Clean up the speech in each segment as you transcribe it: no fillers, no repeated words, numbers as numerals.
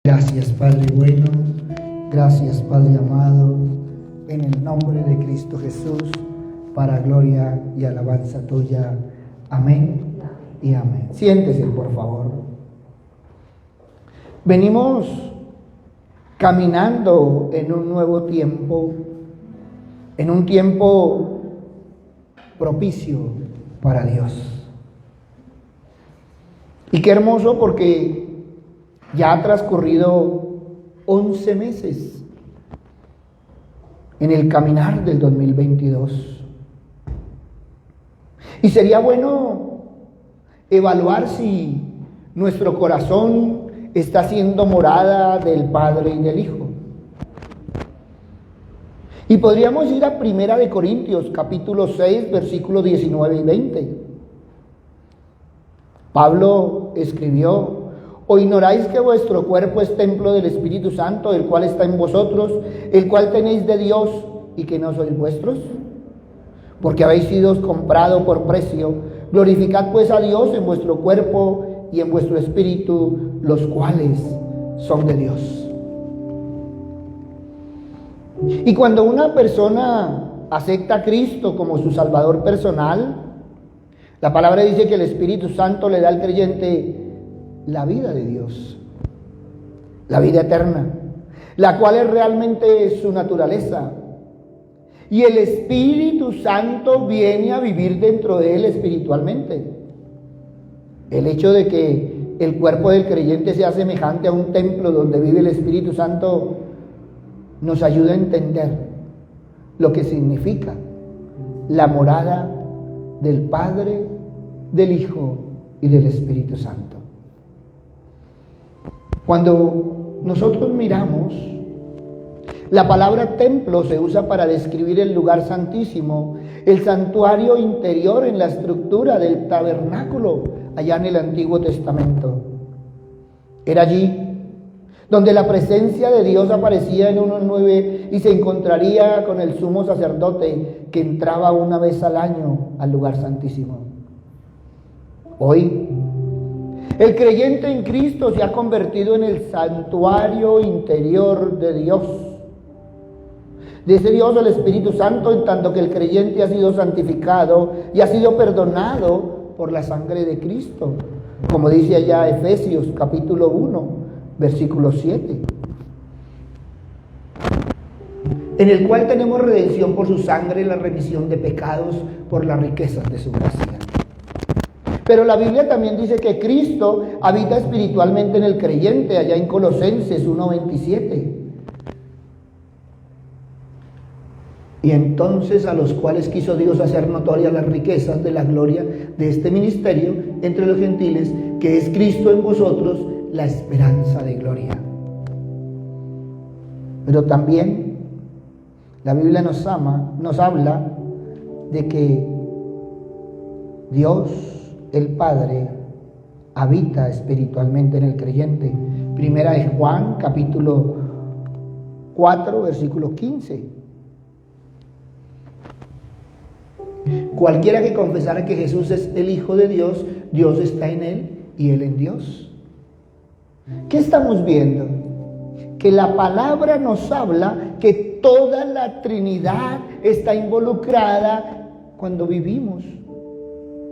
Gracias, Padre bueno, gracias, Padre amado, en el nombre de Cristo Jesús, para gloria y alabanza tuya. Amén y amén. Siéntese, por favor. Venimos caminando en un nuevo tiempo, en un tiempo propicio para Dios. Y qué hermoso, porque ya ha transcurrido 11 meses en el caminar del 2022. Y sería bueno evaluar si nuestro corazón está siendo morada del Padre y del Hijo. Y podríamos ir a 1 Corintios, capítulo 6, versículos 19 y 20. Pablo escribió: ¿O ignoráis que vuestro cuerpo es templo del Espíritu Santo, el cual está en vosotros, el cual tenéis de Dios, y que no sois vuestros? Porque habéis sido comprado por precio. Glorificad pues a Dios en vuestro cuerpo y en vuestro espíritu, los cuales son de Dios. Y cuando una persona acepta a Cristo como su Salvador personal, la palabra dice que el Espíritu Santo le da al creyente la vida de Dios, la vida eterna, la cual es realmente su naturaleza. Y el Espíritu Santo viene a vivir dentro de él espiritualmente. El hecho de que el cuerpo del creyente sea semejante a un templo donde vive el Espíritu Santo nos ayuda a entender lo que significa la morada del Padre, del Hijo y del Espíritu Santo. Cuando nosotros miramos, la palabra templo se usa para describir el lugar santísimo, el santuario interior en la estructura del tabernáculo allá en el Antiguo Testamento. Era allí donde la presencia de Dios aparecía en 1:9 y se encontraría con el sumo sacerdote que entraba una vez al año al lugar santísimo. Hoy, el creyente en Cristo se ha convertido en el santuario interior de Dios. De ese Dios, el Espíritu Santo, en tanto que el creyente ha sido santificado y ha sido perdonado por la sangre de Cristo, como dice allá Efesios capítulo 1, versículo 7. En el cual tenemos redención por su sangre, la remisión de pecados por las riquezas de su gracia. Pero la Biblia también dice que Cristo habita espiritualmente en el creyente, allá en Colosenses 1:27. Y entonces a los cuales quiso Dios hacer notorias las riquezas de la gloria de este ministerio entre los gentiles, que es Cristo en vosotros, la esperanza de gloria. Pero también la Biblia nos habla de que Dios, el Padre, habita espiritualmente en el creyente. Primera de Juan, capítulo 4, versículo 15. Cualquiera que confesara que Jesús es el Hijo de Dios, Dios está en él y él en Dios. ¿Qué estamos viendo? Que la palabra nos habla que toda la Trinidad está involucrada cuando vivimos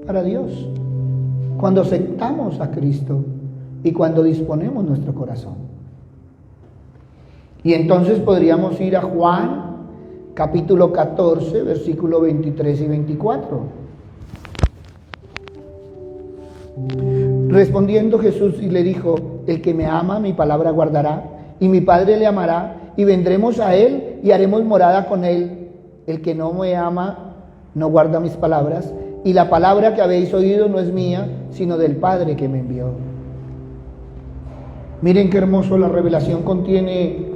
para Dios, cuando aceptamos a Cristo y cuando disponemos nuestro corazón. Y entonces podríamos ir a Juan capítulo 14, versículos 23 y 24. Respondiendo Jesús y le dijo: el que me ama, mi palabra guardará, y mi Padre le amará, y vendremos a él y haremos morada con él. El que no me ama, no guarda mis palabras, y la palabra que habéis oído no es mía, sino del Padre que me envió. Miren qué hermoso, la revelación contiene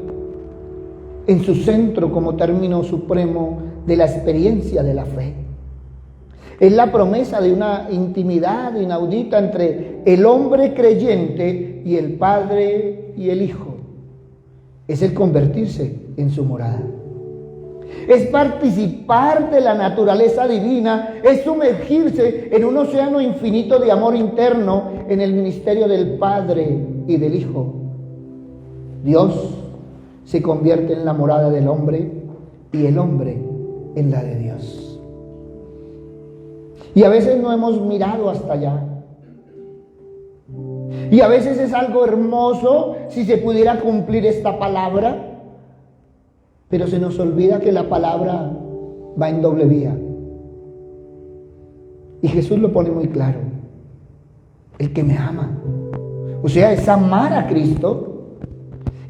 en su centro como término supremo de la experiencia de la fe. Es la promesa de una intimidad inaudita entre el hombre creyente y el Padre y el Hijo. Es el convertirse en su morada. Es participar de la naturaleza divina, es sumergirse en un océano infinito de amor interno en el ministerio del Padre y del Hijo. Dios se convierte en la morada del hombre y el hombre en la de Dios. Y a veces no hemos mirado hasta allá. Y a veces es algo hermoso si se pudiera cumplir esta palabra, pero se nos olvida que la palabra va en doble vía. Y Jesús lo pone muy claro: el que me ama. O sea, es amar a Cristo.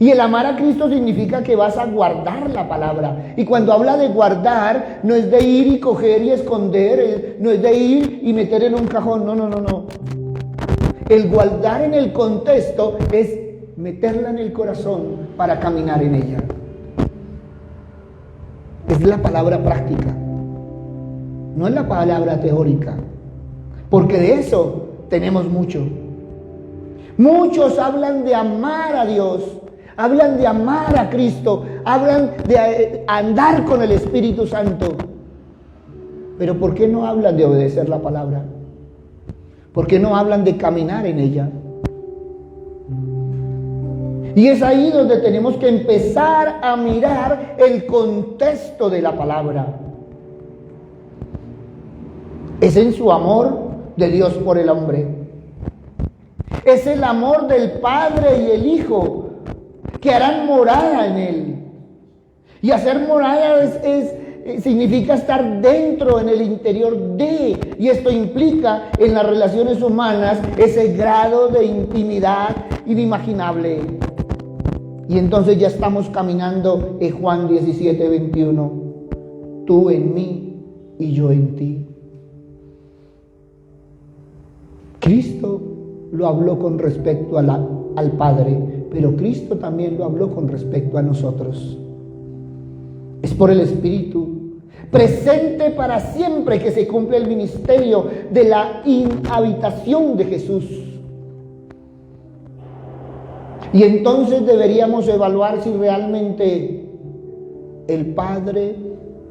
Y el amar a Cristo significa que vas a guardar la palabra. Y cuando habla de guardar, no es de ir y coger y esconder, no es de ir y meter en un cajón, no. El guardar en el contexto es meterla en el corazón para caminar en ella. Es la palabra práctica, no es la palabra teórica, porque de eso tenemos mucho. Muchos hablan de amar a Dios, hablan de amar a Cristo, hablan de andar con el Espíritu Santo, pero ¿por qué no hablan de obedecer la palabra? ¿Por qué no hablan de caminar en ella? Y es ahí donde tenemos que empezar a mirar el contexto de la palabra. Es en su amor de Dios por el hombre. Es el amor del Padre y el Hijo que harán morada en él. Y hacer morada significa estar dentro, en el interior de, y esto implica en las relaciones humanas ese grado de intimidad inimaginable. Y entonces ya estamos caminando en Juan 17:21, tú en mí y yo en ti. Cristo lo habló con respecto al Padre, pero Cristo también lo habló con respecto a nosotros. Es por el Espíritu presente para siempre que se cumple el ministerio de la inhabitación de Jesús. Y entonces deberíamos evaluar si realmente el Padre,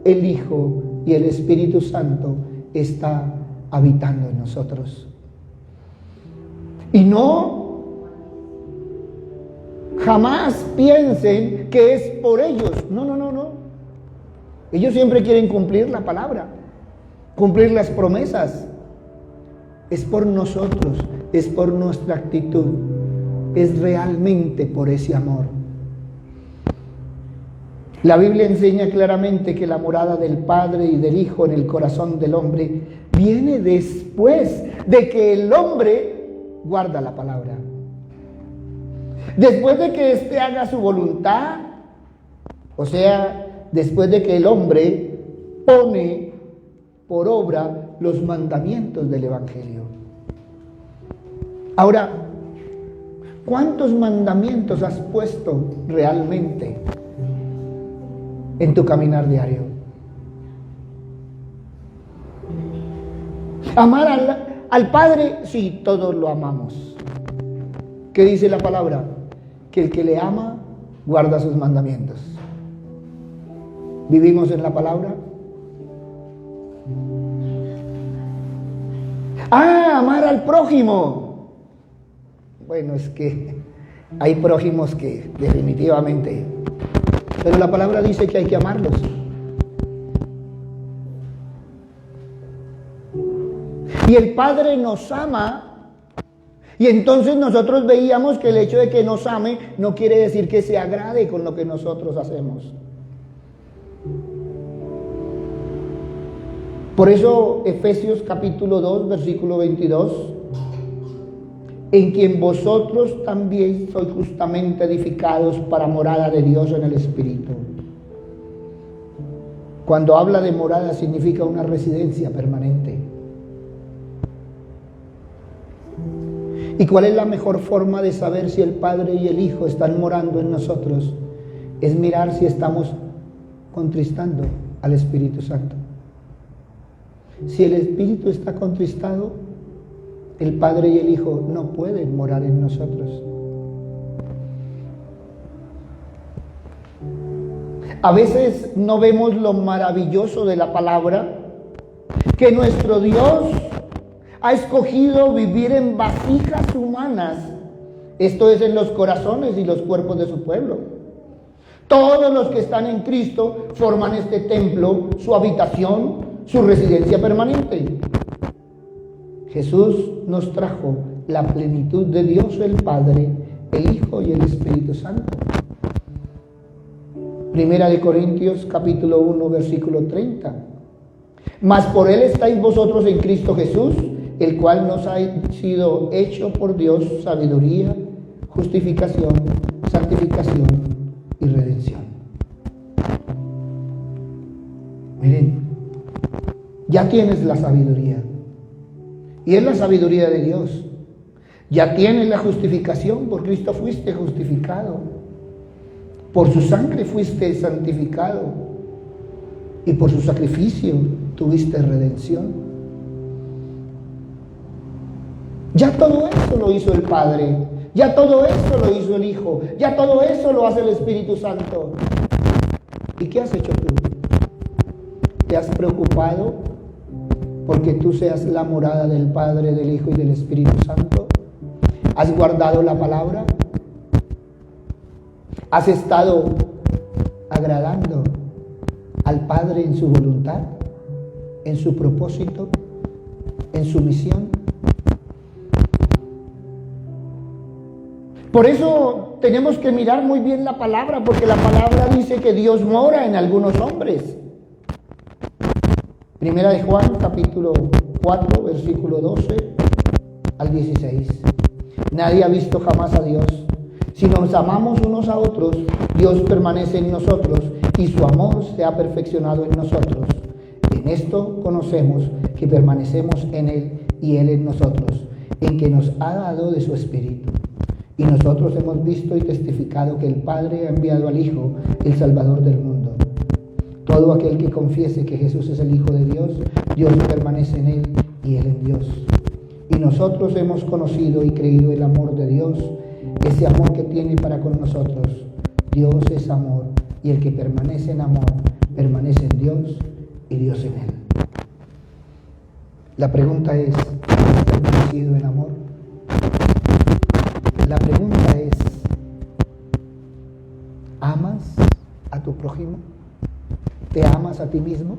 el Hijo y el Espíritu Santo está habitando en nosotros. Y no, jamás piensen que es por ellos. No. Ellos siempre quieren cumplir la palabra, cumplir las promesas. Es por nosotros, es por nuestra actitud, es realmente por ese amor. La Biblia enseña claramente que la morada del Padre y del Hijo en el corazón del hombre viene después de que el hombre guarda la palabra. Después de que éste haga su voluntad, o sea, después de que el hombre pone por obra los mandamientos del Evangelio. Ahora, ¿cuántos mandamientos has puesto realmente en tu caminar diario? Amar al Padre, sí, todos lo amamos. ¿Qué dice la palabra? Que el que le ama, guarda sus mandamientos. ¿Vivimos en la palabra? Amar al prójimo. Bueno, es que hay prójimos que definitivamente, pero la palabra dice que hay que amarlos. Y el Padre nos ama, y entonces nosotros veíamos que el hecho de que nos ame no quiere decir que se agrade con lo que nosotros hacemos. Por eso Efesios capítulo 2, versículo 22, en quien vosotros también sois justamente edificados para morada de Dios en el Espíritu. Cuando habla de morada significa una residencia permanente. ¿Y cuál es la mejor forma de saber si el Padre y el Hijo están morando en nosotros? Es mirar si estamos contristando al Espíritu Santo. Si el Espíritu está contristado, el Padre y el Hijo no pueden morar en nosotros. A veces no vemos lo maravilloso de la palabra, que nuestro Dios ha escogido vivir en vasijas humanas Esto es en los corazones y los cuerpos de su pueblo. Todos los que están en Cristo forman este templo, su habitación, su residencia permanente. Jesús nos trajo la plenitud de Dios el Padre, el Hijo y el Espíritu Santo. Primera de Corintios capítulo 1 versículo 30. Mas por Él estáis vosotros en Cristo Jesús, el cual nos ha sido hecho por Dios sabiduría, justificación, santificación y redención. Miren, ya tienes la sabiduría. Y es la sabiduría de Dios. Ya tienes la justificación. Por Cristo fuiste justificado. Por su sangre fuiste santificado. Y por su sacrificio tuviste redención. Ya todo eso lo hizo el Padre. Ya todo eso lo hizo el Hijo. Ya todo eso lo hace el Espíritu Santo. ¿Y qué has hecho tú? ¿Te has preocupado porque tú seas la morada del Padre, del Hijo y del Espíritu Santo? ¿Has guardado la palabra? ¿Has estado agradando al Padre en su voluntad, en su propósito, en su misión? Por eso tenemos que mirar muy bien la palabra, porque la palabra dice que Dios mora en algunos hombres. Primera de Juan, capítulo 4, versículo 12 al 16. Nadie ha visto jamás a Dios. Si nos amamos unos a otros, Dios permanece en nosotros y su amor se ha perfeccionado en nosotros. En esto conocemos que permanecemos en Él y Él en nosotros, en que nos ha dado de su Espíritu. Y nosotros hemos visto y testificado que el Padre ha enviado al Hijo, el Salvador del mundo. Todo aquel que confiese que Jesús es el Hijo de Dios, Dios permanece en Él y Él en Dios. Y nosotros hemos conocido y creído el amor de Dios, ese amor que tiene para con nosotros. Dios es amor, y el que permanece en amor, permanece en Dios y Dios en Él. La pregunta es, ¿has permanecido en amor? La pregunta es, ¿amas a tu prójimo? ¿Te amas a ti mismo?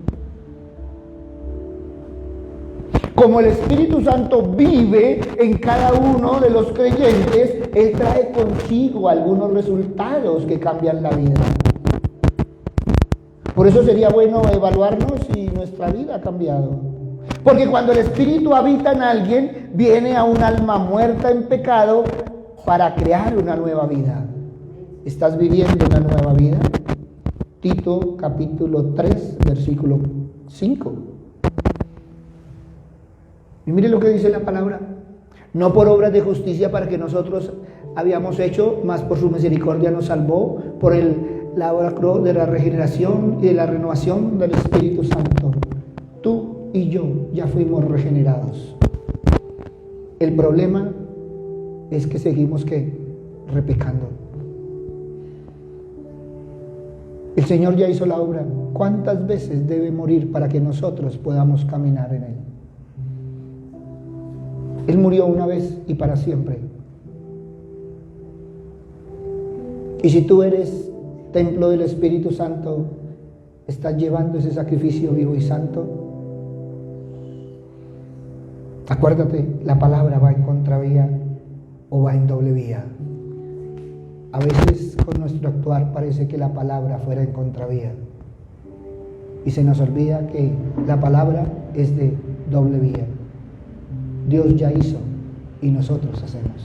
Como el Espíritu Santo vive en cada uno de los creyentes, Él trae consigo algunos resultados que cambian la vida. Por eso sería bueno evaluarnos si nuestra vida ha cambiado. Porque cuando el Espíritu habita en alguien, viene a un alma muerta en pecado para crear una nueva vida. ¿Estás viviendo una nueva vida? Tito capítulo 3, versículo 5. Y mire lo que dice la palabra. No por obras de justicia para que nosotros habíamos hecho, mas por su misericordia nos salvó, por la obra de la regeneración y de la renovación del Espíritu Santo. Tú y yo ya fuimos regenerados. El problema es que seguimos repecando. El Señor ya hizo la obra. ¿Cuántas veces debe morir para que nosotros podamos caminar en Él? Él murió una vez y para siempre. Y si tú eres templo del Espíritu Santo, ¿estás llevando ese sacrificio vivo y santo? Acuérdate, la palabra va en contravía o va en doble vía. A veces con nuestro actuar parece que la palabra fuera en contravía y se nos olvida que la palabra es de doble vía. Dios ya hizo y nosotros hacemos.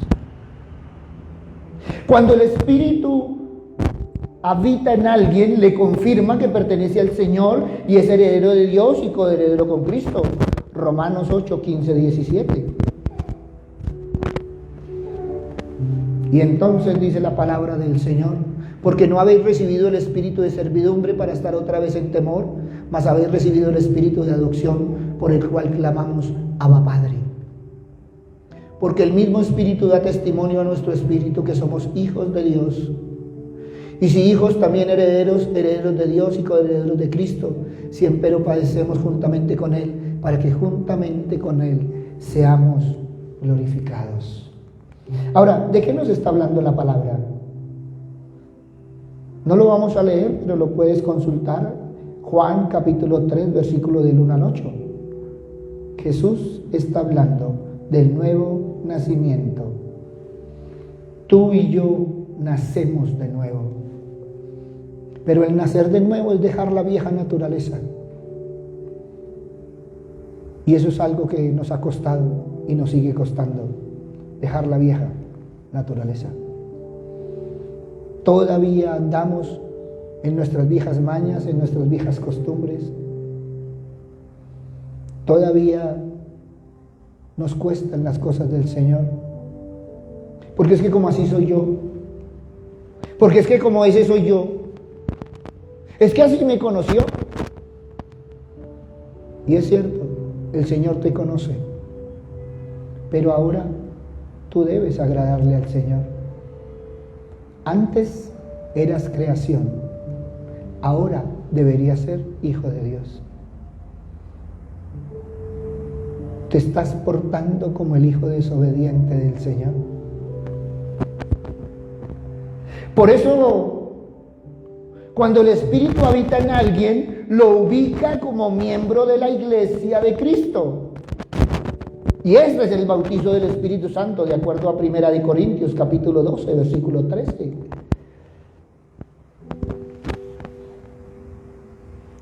Cuando el Espíritu habita en alguien, le confirma que pertenece al Señor y es heredero de Dios y coheredero con Cristo. Romanos 8, 15, 17. Y entonces dice la palabra del Señor, porque no habéis recibido el espíritu de servidumbre para estar otra vez en temor, mas habéis recibido el espíritu de adopción por el cual clamamos, Abba Padre. Porque el mismo Espíritu da testimonio a nuestro espíritu que somos hijos de Dios. Y si hijos, también herederos, herederos de Dios y coherederos de Cristo, si empero padecemos juntamente con Él, para que juntamente con Él seamos glorificados. Ahora, ¿de qué nos está hablando la palabra? No lo vamos a leer, pero lo puedes consultar. Juan capítulo 3, versículo del 1 al 8. Jesús está hablando del nuevo nacimiento. Tú y yo nacemos de nuevo. Pero el nacer de nuevo es dejar la vieja naturaleza. Y eso es algo que nos ha costado y nos sigue costando. Dejar la vieja naturaleza. Todavía andamos en nuestras viejas mañas, en nuestras viejas costumbres. Todavía nos cuestan las cosas del Señor. Porque es que como así soy yo. Porque es que como ese soy yo. Es que así me conoció. Y es cierto, el Señor te conoce. Pero ahora tú debes agradarle al Señor. Antes eras creación. Ahora deberías ser hijo de Dios. ¿Te estás portando como el hijo desobediente del Señor? Por eso, cuando el Espíritu habita en alguien, lo ubica como miembro de la iglesia de Cristo. Y este es el bautizo del Espíritu Santo, de acuerdo a 1 Corintios capítulo 12, versículo 13.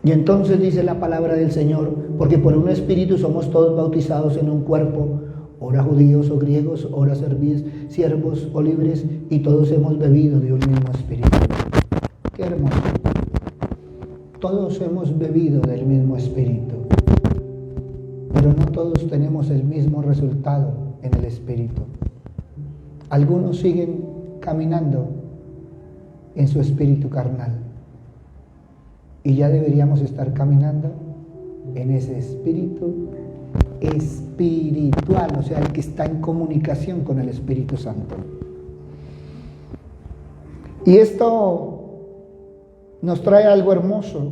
Y entonces dice la palabra del Señor, porque por un espíritu somos todos bautizados en un cuerpo, ora judíos o griegos, ora siervos o libres, y todos hemos bebido de un mismo espíritu. Qué hermoso. Todos hemos bebido del mismo espíritu, pero no todos tenemos el mismo resultado en el espíritu. Algunos siguen caminando en su espíritu carnal. Y ya deberíamos estar caminando en ese espíritu espiritual, o sea, el que está en comunicación con el Espíritu Santo. Y esto nos trae algo hermoso,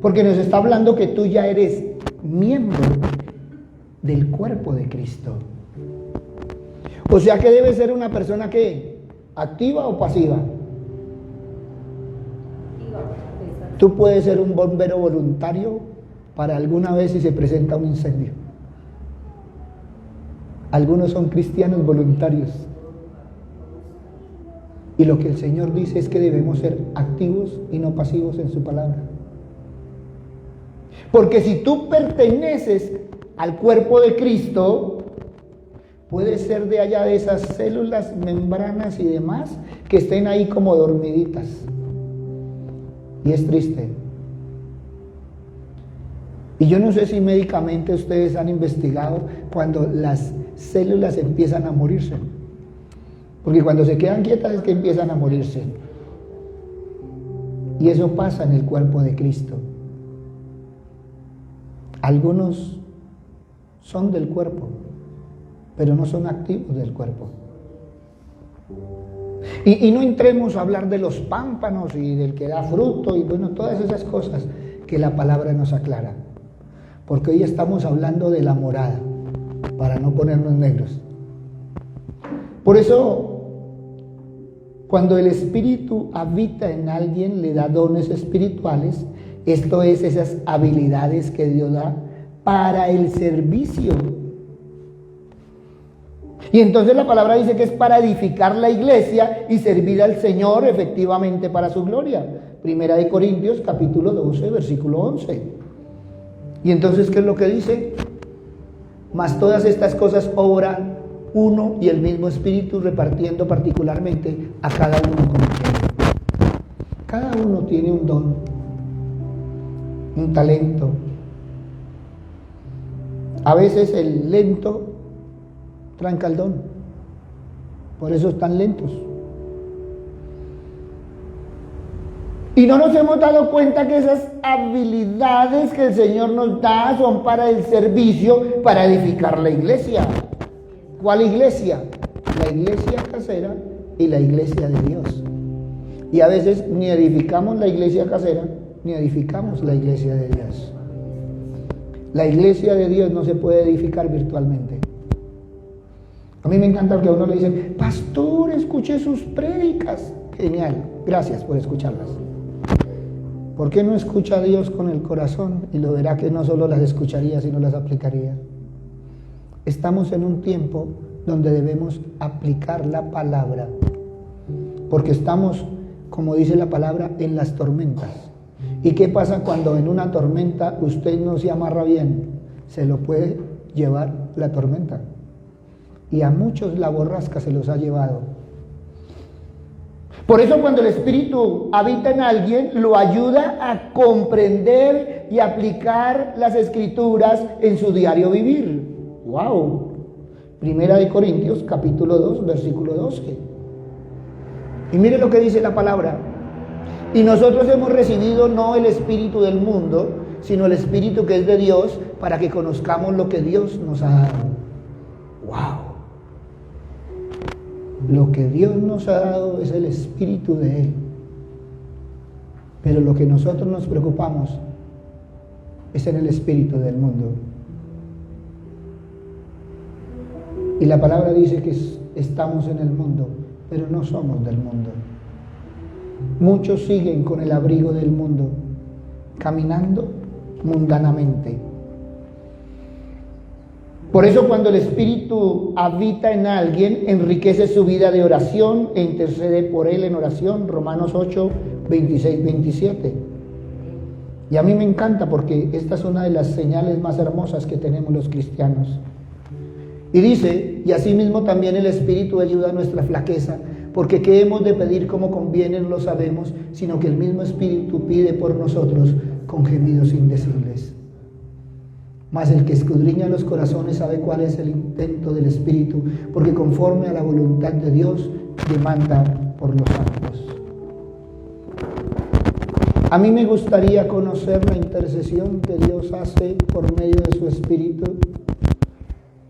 porque nos está hablando que tú ya eres miembro del cuerpo de Cristo. O sea que debe ser una persona que, activa o pasiva. Tú puedes ser un bombero voluntario para alguna vez si se presenta un incendio. Algunos son cristianos voluntarios. Y lo que el Señor dice es que debemos ser activos y no pasivos en su palabra. Porque si tú perteneces al cuerpo de Cristo, puedes ser de allá de esas células, membranas y demás que estén ahí como dormiditas. Y es triste. Y yo no sé si médicamente ustedes han investigado cuando las células empiezan a morirse. Porque cuando se quedan quietas es que empiezan a morirse. Y eso pasa en el cuerpo de Cristo. Algunos son del cuerpo, pero no son activos del cuerpo. Y no entremos a hablar de los pámpanos y del que da fruto y bueno, todas esas cosas que la palabra nos aclara. Porque hoy estamos hablando de la morada, para no ponernos negros. Por eso, cuando el Espíritu habita en alguien, le da dones espirituales, esto es esas habilidades que Dios da para el servicio. Y entonces la palabra dice que es para edificar la iglesia y servir al Señor efectivamente para su gloria. 1 Corintios capítulo 12, versículo 11. Y entonces, ¿qué es lo que dice? Mas todas estas cosas obran uno y el mismo Espíritu, repartiendo particularmente a cada uno como quiere. Cada uno tiene un don, un talento. A veces el lento tranca el don, por eso están lentos. Y no nos hemos dado cuenta que esas habilidades que el Señor nos da son para el servicio, para edificar la iglesia. ¿Cuál iglesia? La iglesia casera y la iglesia de Dios. Y a veces ni edificamos la iglesia casera, ni edificamos la iglesia de Dios. La iglesia de Dios no se puede edificar virtualmente. A mí me encanta que a uno le dicen, pastor, escuché sus prédicas. Genial, gracias por escucharlas. ¿Por qué no escucha a Dios con el corazón? Y lo verá que no solo las escucharía, sino las aplicaría. Estamos en un tiempo donde debemos aplicar la palabra, porque estamos, como dice la palabra, en las tormentas. ¿Y qué pasa cuando en una tormenta usted no se amarra bien? Se lo puede llevar la tormenta. Y a muchos la borrasca se los ha llevado. Por eso cuando el Espíritu habita en alguien, lo ayuda a comprender y aplicar las Escrituras en su diario vivir. ¡Wow! Primera de Corintios, capítulo 2, versículo 12. Y mire lo que dice la palabra. Y nosotros hemos recibido no el espíritu del mundo, sino el Espíritu que es de Dios, para que conozcamos lo que Dios nos ha dado. ¡Wow! Lo que Dios nos ha dado es el Espíritu de Él. Pero lo que nosotros nos preocupamos es en el espíritu del mundo. Y la palabra dice que estamos en el mundo, pero no somos del mundo. Muchos siguen con el abrigo del mundo, caminando mundanamente. Por eso cuando el Espíritu habita en alguien, enriquece su vida de oración e intercede por él en oración. Romanos 8, 26, 27. Y a mí me encanta porque esta es una de las señales más hermosas que tenemos los cristianos. Y dice, y asimismo también el Espíritu ayuda a nuestra flaqueza, porque qué hemos de pedir como conviene no lo sabemos, sino que el mismo Espíritu pide por nosotros con gemidos indecibles. Mas el que escudriña los corazones sabe cuál es el intento del Espíritu, porque conforme a la voluntad de Dios demanda por los santos. A mí me gustaría conocer la intercesión que Dios hace por medio de su Espíritu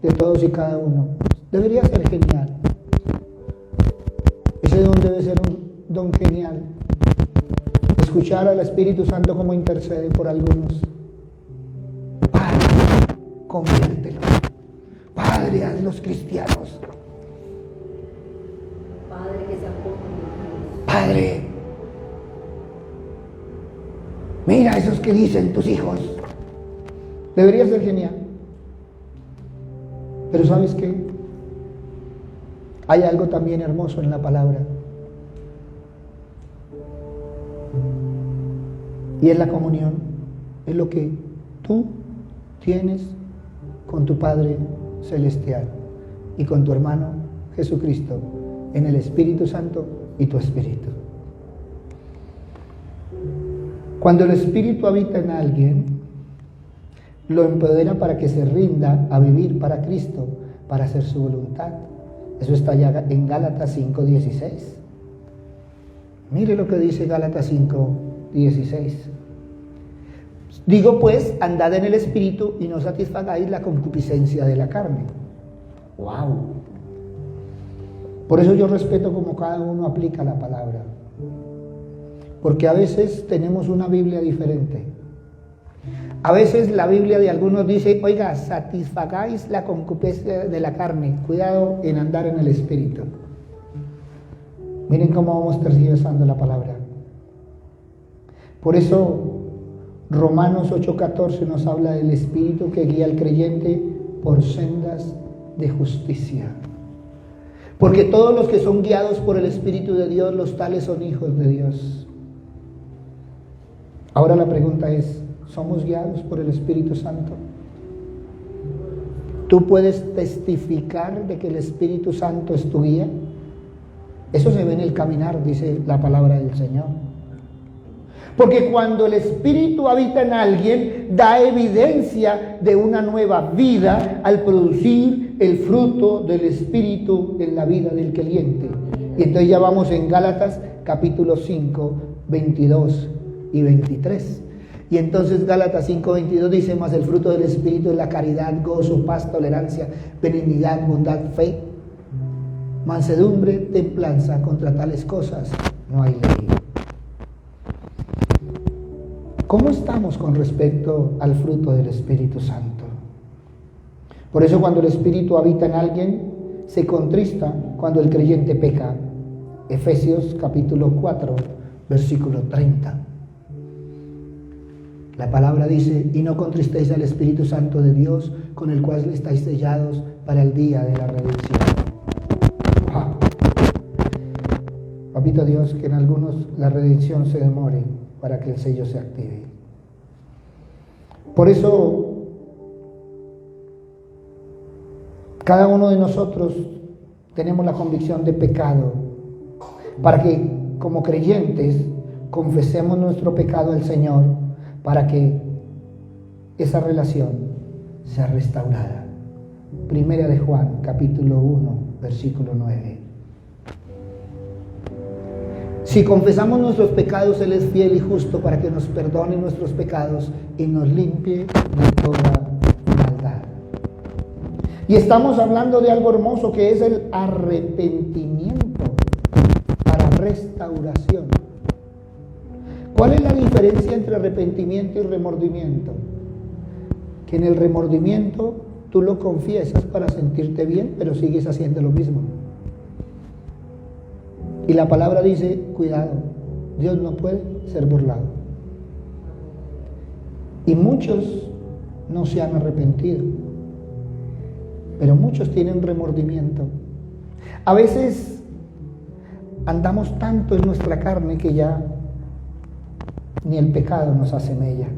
de todos y cada uno. Debería ser genial. Ese don debe ser un don genial. Escuchar al Espíritu Santo como intercede por algunos. Padre, conviértelo. Padre, hazlos cristianos. Padre, que se acojan. Padre, mira esos que dicen tus hijos. Debería ser genial. Pero ¿sabes qué? Hay algo también hermoso en la palabra. Y es la comunión. Es lo que tú tienes con tu Padre Celestial y con tu hermano Jesucristo en el Espíritu Santo y tu Espíritu. Cuando el Espíritu habita en alguien, lo empodera para que se rinda a vivir para Cristo, para hacer su voluntad. Eso está ya en Gálatas 5:16. Mire lo que dice Gálatas 5:16. Digo pues, andad en el Espíritu y no satisfagáis la concupiscencia de la carne. ¡Wow! Por eso yo respeto como cada uno aplica la palabra. Porque a veces tenemos una Biblia diferente. A veces la Biblia de algunos dice, oiga, satisfagáis la concupiscencia de la carne. Cuidado en andar en el Espíritu. Miren cómo vamos tergiversando la palabra. Por eso Romanos 8:14 nos habla del Espíritu que guía al creyente por sendas de justicia. Porque todos los que son guiados por el Espíritu de Dios, los tales son hijos de Dios. Ahora la pregunta es, ¿somos guiados por el Espíritu Santo? ¿Tú puedes testificar de que el Espíritu Santo es tu guía? Eso se ve en el caminar, dice la palabra del Señor. Porque cuando el Espíritu habita en alguien, da evidencia de una nueva vida al producir el fruto del Espíritu en la vida del creyente. Y entonces ya vamos en Gálatas capítulo 5, 22 y 23. Y entonces Gálatas 5:22 dice, mas el fruto del Espíritu es la caridad, gozo, paz, tolerancia, benignidad, bondad, fe, mansedumbre, templanza. Contra tales cosas no hay ley. ¿Cómo estamos con respecto al fruto del Espíritu Santo? Por eso cuando el Espíritu habita en alguien, se contrista cuando el creyente peca. Efesios capítulo 4, versículo 30. La palabra dice: y no contristéis al Espíritu Santo de Dios, con el cual estáis sellados para el día de la redención. ¡Wow! Papito Dios, que en algunos la redención se demore para que el sello se active. Por eso, cada uno de nosotros tenemos la convicción de pecado, para que como creyentes confesemos nuestro pecado al Señor, para que esa relación sea restaurada. Primera de Juan, capítulo 1, versículo 9. Si confesamos nuestros pecados, Él es fiel y justo para que nos perdone nuestros pecados y nos limpie de toda maldad. Y estamos hablando de algo hermoso que es el arrepentimiento para restauración. ¿Cuál es la diferencia entre arrepentimiento y remordimiento? Que en el remordimiento tú lo confiesas para sentirte bien, pero sigues haciendo lo mismo. Y la palabra dice: cuidado, Dios no puede ser burlado. Y muchos no se han arrepentido, pero muchos tienen remordimiento. A veces andamos tanto en nuestra carne que ya ni el pecado nos hace mella.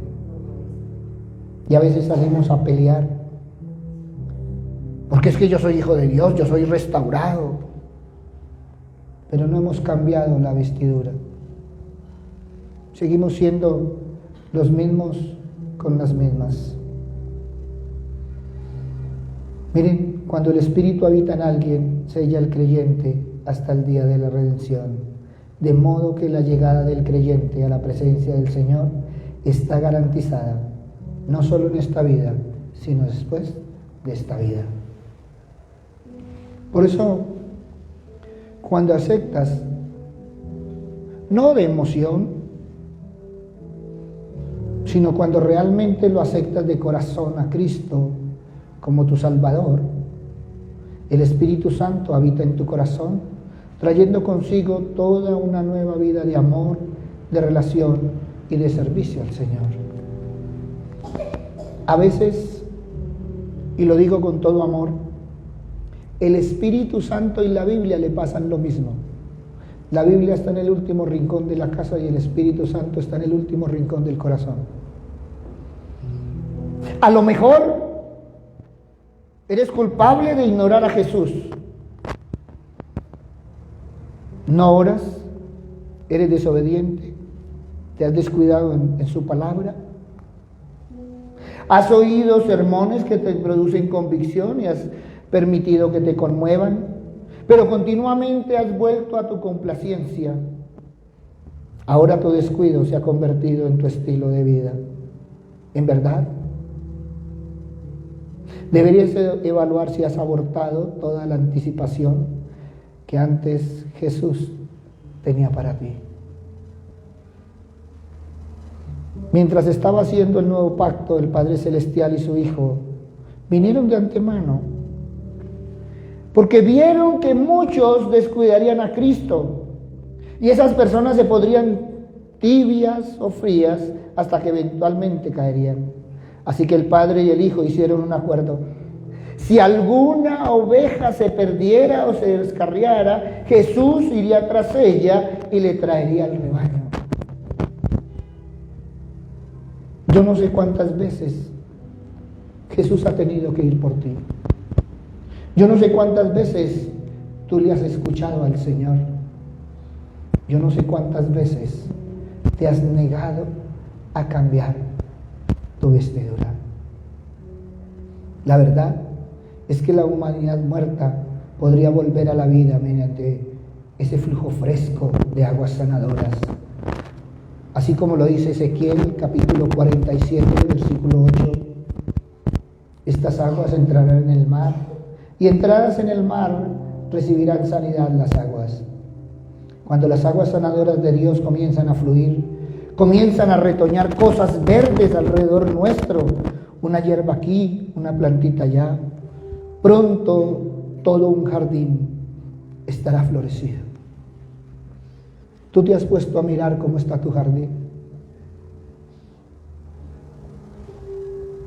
Y a veces salimos a pelear, porque es que yo soy hijo de Dios, yo soy restaurado. Pero no hemos cambiado la vestidura. Seguimos siendo los mismos con las mismas. Miren, cuando el Espíritu habita en alguien, sella al creyente hasta el día de la redención. De modo que la llegada del creyente a la presencia del Señor está garantizada, no solo en esta vida, sino después de esta vida. Por eso, cuando aceptas, no de emoción, sino cuando realmente lo aceptas de corazón a Cristo como tu Salvador, el Espíritu Santo habita en tu corazón, trayendo consigo toda una nueva vida de amor, de relación y de servicio al Señor. A veces, y lo digo con todo amor, el Espíritu Santo y la Biblia le pasan lo mismo. La Biblia está en el último rincón de la casa y el Espíritu Santo está en el último rincón del corazón. A lo mejor eres culpable de ignorar a Jesús. No oras, eres desobediente, te has descuidado en su palabra. Has oído sermones que te producen convicción y has permitido que te conmuevan, pero continuamente has vuelto a tu complacencia. Ahora tu descuido se ha convertido en tu estilo de vida. ¿En verdad? Deberías evaluar si has abortado toda la anticipación que antes Jesús tenía para ti. Mientras estaba haciendo el nuevo pacto, el Padre Celestial y su Hijo vinieron de antemano, porque vieron que muchos descuidarían a Cristo y esas personas se podrían tibias o frías hasta que eventualmente caerían. Así que el Padre y el Hijo hicieron un acuerdo. Si alguna oveja se perdiera o se descarriara, Jesús iría tras ella y le traería al rebaño. Yo no sé cuántas veces Jesús ha tenido que ir por ti. Yo no sé cuántas veces tú le has escuchado al Señor. Yo no sé cuántas veces te has negado a cambiar tu vestidura. La verdad es que la humanidad muerta podría volver a la vida mediante ese flujo fresco de aguas sanadoras. Así como lo dice Ezequiel, capítulo 47, versículo 8. Estas aguas entrarán en el mar, y entradas en el mar recibirán sanidad las aguas. Cuando las aguas sanadoras de Dios comienzan a fluir, comienzan a retoñar cosas verdes alrededor nuestro, una hierba aquí, una plantita allá. Pronto todo un jardín estará florecido. ¿Tú te has puesto a mirar cómo está tu jardín?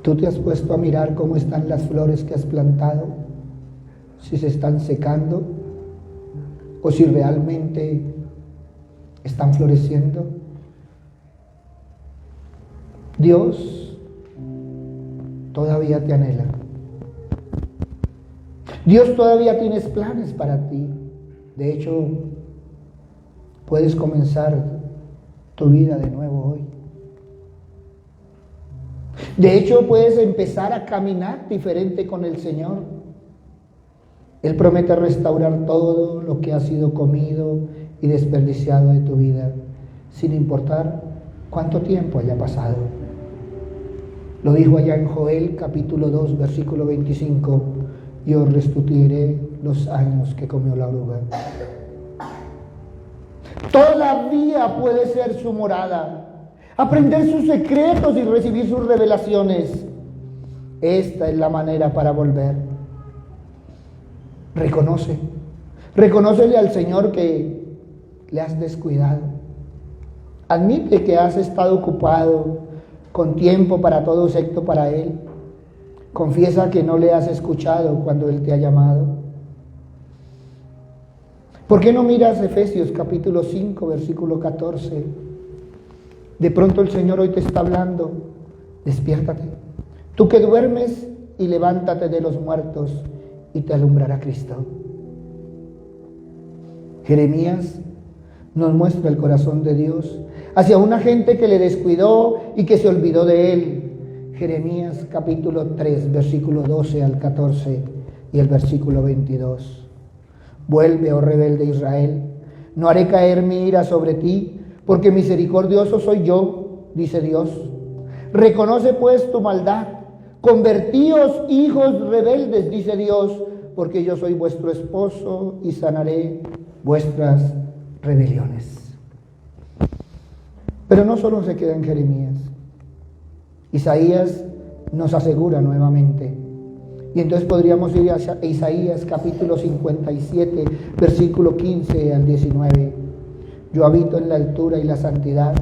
¿Tú te has puesto a mirar cómo están las flores que has plantado? Si se están secando o si realmente están floreciendo. Dios todavía te anhela. Dios todavía tienes planes para ti. De hecho, puedes comenzar tu vida de nuevo hoy. De hecho, puedes empezar a caminar diferente con el Señor. Él promete restaurar todo lo que ha sido comido y desperdiciado de tu vida, sin importar cuánto tiempo haya pasado. Lo dijo allá en Joel capítulo 2, versículo 25: yo restituiré los años que comió la oruga. Todavía puede ser su morada, aprender sus secretos y recibir sus revelaciones. Esta es la manera para volver. Reconócele al Señor que le has descuidado. Admite que has estado ocupado con tiempo para todo excepto para Él. Confiesa que no le has escuchado cuando Él te ha llamado. ¿Por qué no miras Efesios capítulo 5, versículo 14? De pronto el Señor hoy te está hablando. Despiértate. Tú que duermes, y levántate de los muertos, y te alumbrará Cristo. Jeremías nos muestra el corazón de Dios hacia una gente que le descuidó y que se olvidó de Él. Jeremías capítulo 3, versículo 12 al 14 y el versículo 22. Vuelve, oh rebelde Israel, no haré caer mi ira sobre ti, porque misericordioso soy yo, dice Dios. Reconoce pues tu maldad, convertíos hijos rebeldes, dice Dios, porque yo soy vuestro esposo y sanaré vuestras rebeliones. Pero no solo se queda en Jeremías. Isaías nos asegura nuevamente. Y entonces podríamos ir a Isaías capítulo 57, versículo 15 al 19. Yo habito en la altura y la santidad,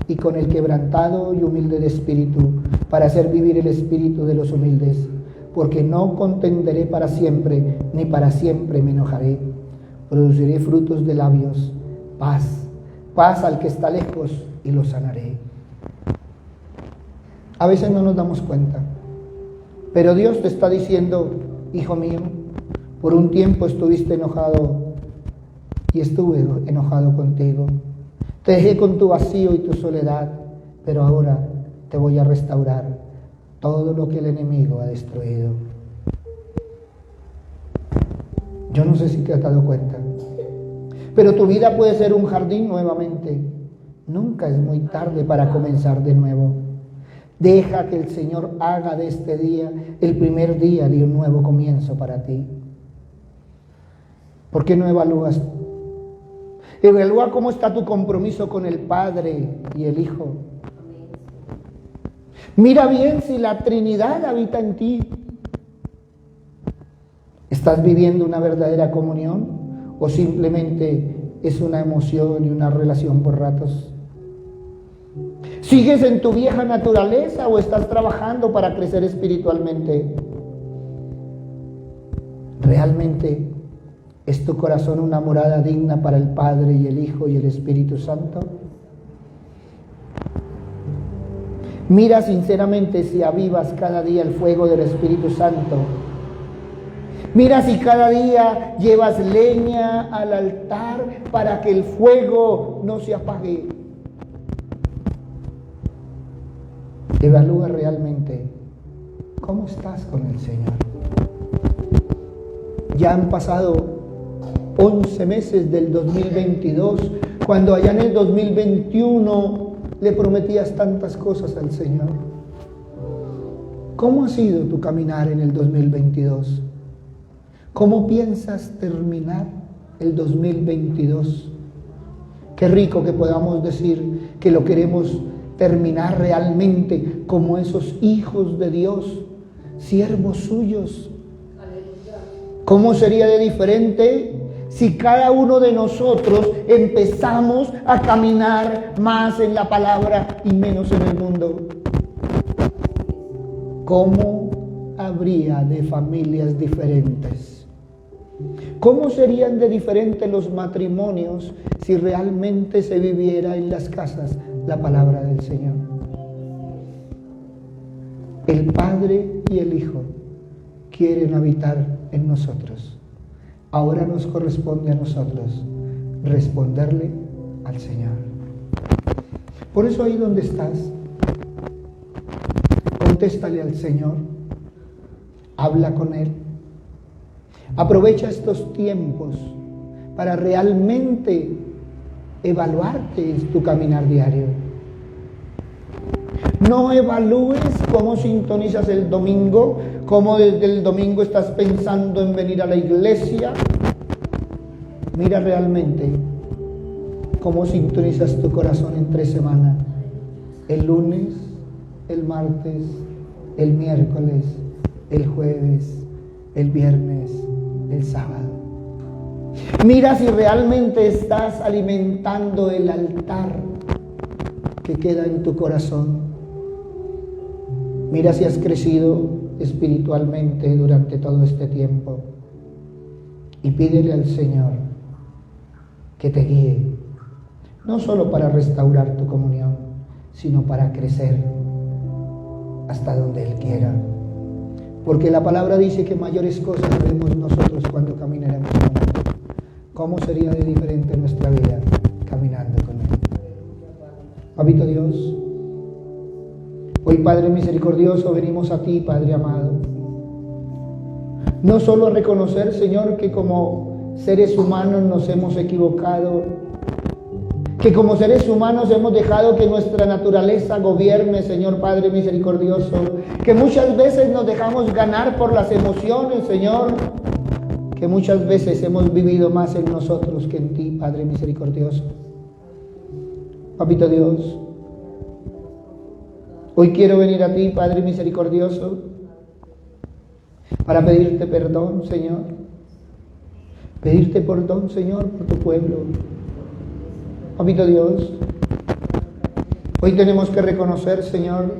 y con el quebrantado y humilde de espíritu, para hacer vivir el espíritu de los humildes, porque no contenderé para siempre, ni para siempre me enojaré. Produciré frutos de labios, paz al que está lejos, y lo sanaré. A veces no nos damos cuenta, pero Dios te está diciendo: hijo mío, por un tiempo estuviste enojado y estuve enojado contigo. Te dejé con tu vacío y tu soledad, pero ahora te voy a restaurar todo lo que el enemigo ha destruido. Yo no sé si te has dado cuenta, pero tu vida puede ser un jardín nuevamente. Nunca es muy tarde para comenzar de nuevo. Deja que el Señor haga de este día el primer día de un nuevo comienzo para ti. ¿Por qué no evalúas? Evalúa cómo está tu compromiso con el Padre y el Hijo. Mira bien si la Trinidad habita en ti. ¿Estás viviendo una verdadera comunión o simplemente es una emoción y una relación por ratos? ¿Sigues en tu vieja naturaleza o estás trabajando para crecer espiritualmente? ¿Realmente es tu corazón una morada digna para el Padre y el Hijo y el Espíritu Santo? Mira sinceramente si avivas cada día el fuego del Espíritu Santo. Mira si cada día llevas leña al altar para que el fuego no se apague. Evalúa realmente cómo estás con el Señor. Ya han pasado 11 meses del 2022, cuando allá en el 2021 le prometías tantas cosas al Señor. ¿Cómo ha sido tu caminar en el 2022? ¿Cómo piensas terminar el 2022? Qué rico que podamos decir que lo queremos terminar realmente como esos hijos de Dios, siervos suyos. ¿Cómo sería de diferente si cada uno de nosotros empezamos a caminar más en la palabra y menos en el mundo? ¿Cómo habría de familias diferentes? ¿Cómo serían de diferentes los matrimonios si realmente se viviera en las casas la palabra del Señor? El Padre y el Hijo quieren habitar en nosotros. Ahora nos corresponde a nosotros responderle al Señor. Por eso ahí donde estás, contéstale al Señor, habla con Él. Aprovecha estos tiempos para realmente evaluarte en tu caminar diario. No evalúes cómo sintonizas el domingo, cómo desde el domingo estás pensando en venir a la iglesia. Mira realmente cómo sintonizas tu corazón entre semana. El lunes, el martes, el miércoles, el jueves, el viernes, el sábado. Mira si realmente estás alimentando el altar que queda en tu corazón. Mira si has crecido espiritualmente durante todo este tiempo. Y pídele al Señor que te guíe, no solo para restaurar tu comunión, sino para crecer hasta donde Él quiera. Porque la palabra dice que mayores cosas veremos nosotros cuando caminaremos con Él. ¿Cómo sería de diferente nuestra vida caminando con Él? Papito Dios, hoy Padre misericordioso venimos a ti, Padre amado. No solo a reconocer, Señor, que como seres humanos nos hemos equivocado, que como seres humanos hemos dejado que nuestra naturaleza gobierne, Señor Padre misericordioso, que muchas veces nos dejamos ganar por las emociones, Señor, que muchas veces hemos vivido más en nosotros que en ti, Padre misericordioso. Papito Dios, hoy quiero venir a ti, Padre misericordioso, para pedirte perdón, Señor. Pedirte perdón, Señor, por tu pueblo. Papito Dios, hoy tenemos que reconocer, Señor,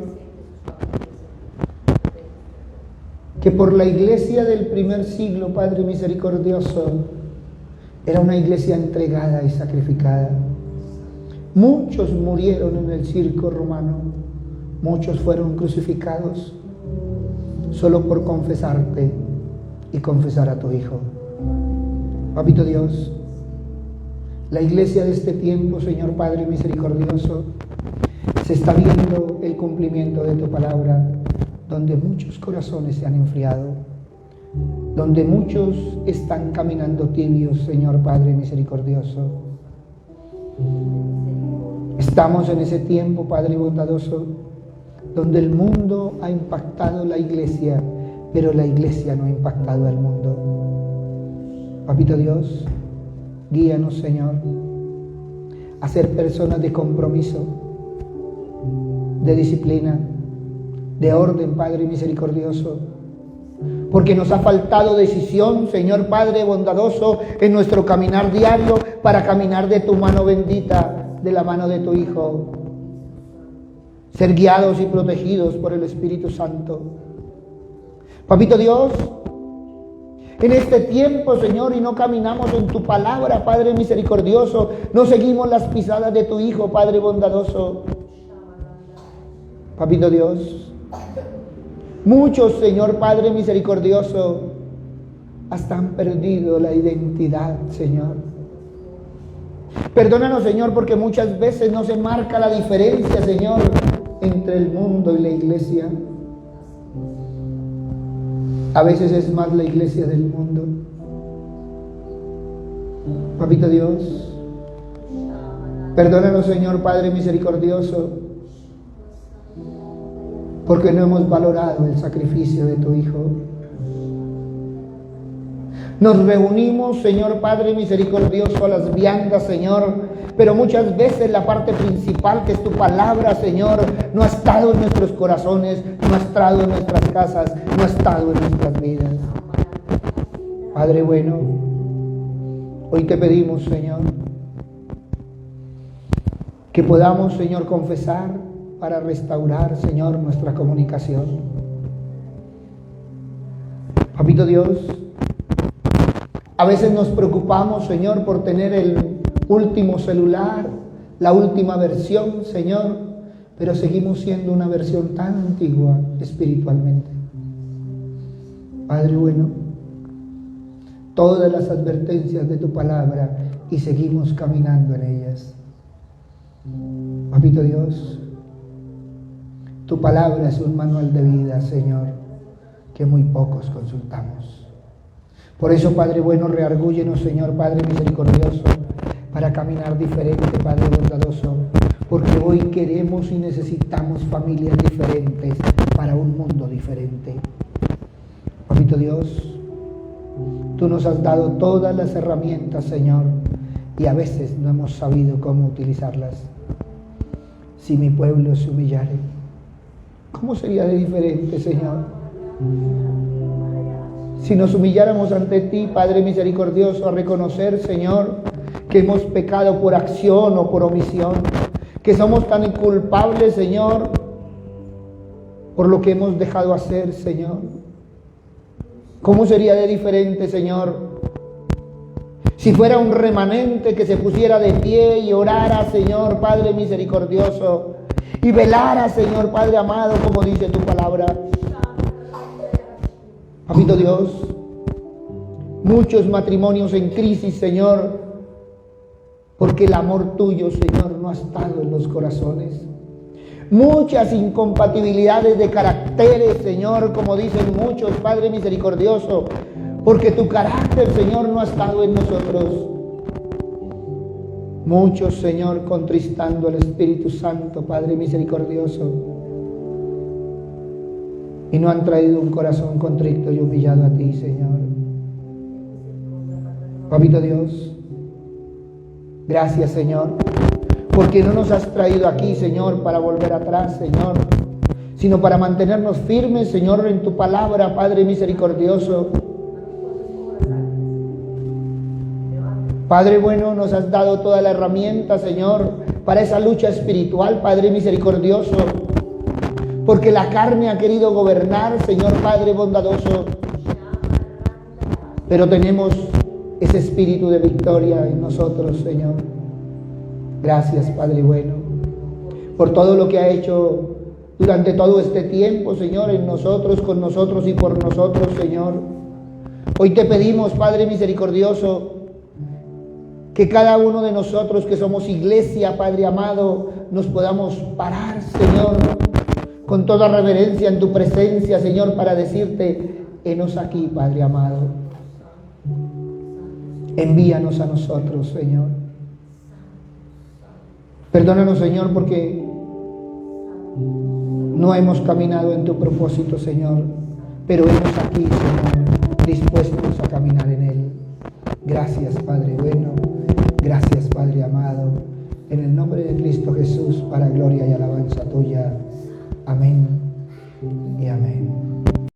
que por la iglesia del primer siglo, Padre misericordioso, era una iglesia entregada y sacrificada. Muchos murieron en el circo romano, muchos fueron crucificados solo por confesarte y confesar a tu Hijo. Papito Dios, la iglesia de este tiempo, Señor Padre misericordioso, se está viendo el cumplimiento de tu palabra, donde muchos corazones se han enfriado, donde muchos están caminando tibios, Señor Padre misericordioso. Estamos en ese tiempo, Padre bondadoso, donde el mundo ha impactado la iglesia, pero la iglesia no ha impactado al mundo. Papito Dios, guíanos, Señor, a ser personas de compromiso, de disciplina, de orden, Padre misericordioso, porque nos ha faltado decisión, Señor Padre bondadoso, en nuestro caminar diario para caminar de tu mano bendita, de la mano de tu Hijo, ser guiados y protegidos por el Espíritu Santo. Papito Dios, en este tiempo, Señor, y no caminamos en tu palabra, Padre misericordioso, no seguimos las pisadas de tu Hijo, Padre bondadoso. Papito Dios, muchos, Señor Padre misericordioso, hasta han perdido la identidad, Señor. Perdónanos, Señor, porque muchas veces no se marca la diferencia, Señor, entre el mundo y la iglesia. A veces es más la iglesia del mundo. Papito Dios, perdónanos, Señor Padre misericordioso, porque no hemos valorado el sacrificio de tu Hijo. Nos reunimos, Señor Padre misericordioso, a las viandas, Señor, pero muchas veces la parte principal, que es tu palabra, Señor, no ha estado en nuestros corazones, no ha estado en nuestras casas, no ha estado en nuestras vidas. Padre bueno, hoy te pedimos, Señor, que podamos, Señor, confesar para restaurar, Señor, nuestra comunicación. Papito Dios, a veces nos preocupamos, Señor, por tener el último celular, la última versión, Señor, pero seguimos siendo una versión tan antigua espiritualmente. Padre bueno, todas las advertencias de tu palabra y seguimos caminando en ellas. Papito Dios, tu palabra es un manual de vida, Señor, que muy pocos consultamos. Por eso, Padre bueno, reargúyenos, Señor, Padre misericordioso, para caminar diferente, Padre bondadoso, porque hoy queremos y necesitamos familias diferentes para un mundo diferente. Papito Dios, tú nos has dado todas las herramientas, Señor, y a veces no hemos sabido cómo utilizarlas. Si mi pueblo se humillare, ¿cómo sería de diferente, Señor? Si nos humilláramos ante ti, Padre misericordioso, a reconocer, Señor, que hemos pecado por acción o por omisión, que somos tan inculpables, Señor, por lo que hemos dejado hacer, Señor. ¿Cómo sería de diferente, Señor, si fuera un remanente que se pusiera de pie y orara, Señor, Padre misericordioso, y velara, Señor, Padre amado, como dice tu palabra? Papito Dios, muchos matrimonios en crisis, Señor, porque el amor tuyo, Señor, no ha estado en los corazones. Muchas incompatibilidades de caracteres, Señor, como dicen muchos, Padre misericordioso, porque tu carácter, Señor, no ha estado en nosotros. Muchos, Señor, contristando al Espíritu Santo, Padre misericordioso, y no han traído un corazón contrito y humillado a ti, Señor. Papito Dios, gracias, Señor, porque no nos has traído aquí, Señor, para volver atrás, Señor, sino para mantenernos firmes, Señor, en tu palabra, Padre misericordioso. Padre bueno, nos has dado toda la herramienta, Señor, para esa lucha espiritual, Padre misericordioso, porque la carne ha querido gobernar, Señor Padre bondadoso, pero tenemos ese espíritu de victoria en nosotros, Señor. Gracias, Padre bueno, por todo lo que ha hecho durante todo este tiempo, Señor, en nosotros, con nosotros y por nosotros, Señor. Hoy te pedimos, Padre misericordioso, que cada uno de nosotros que somos iglesia, Padre amado, nos podamos parar, Señor, con toda reverencia en tu presencia, Señor, para decirte: henos aquí, Padre amado. Envíanos a nosotros, Señor. Perdónanos, Señor, porque no hemos caminado en tu propósito, Señor, pero hemos aquí, Señor, dispuestos a caminar en él. Gracias, Padre bueno. Gracias, Padre amado. En el nombre de Cristo Jesús, para gloria y alabanza tuya.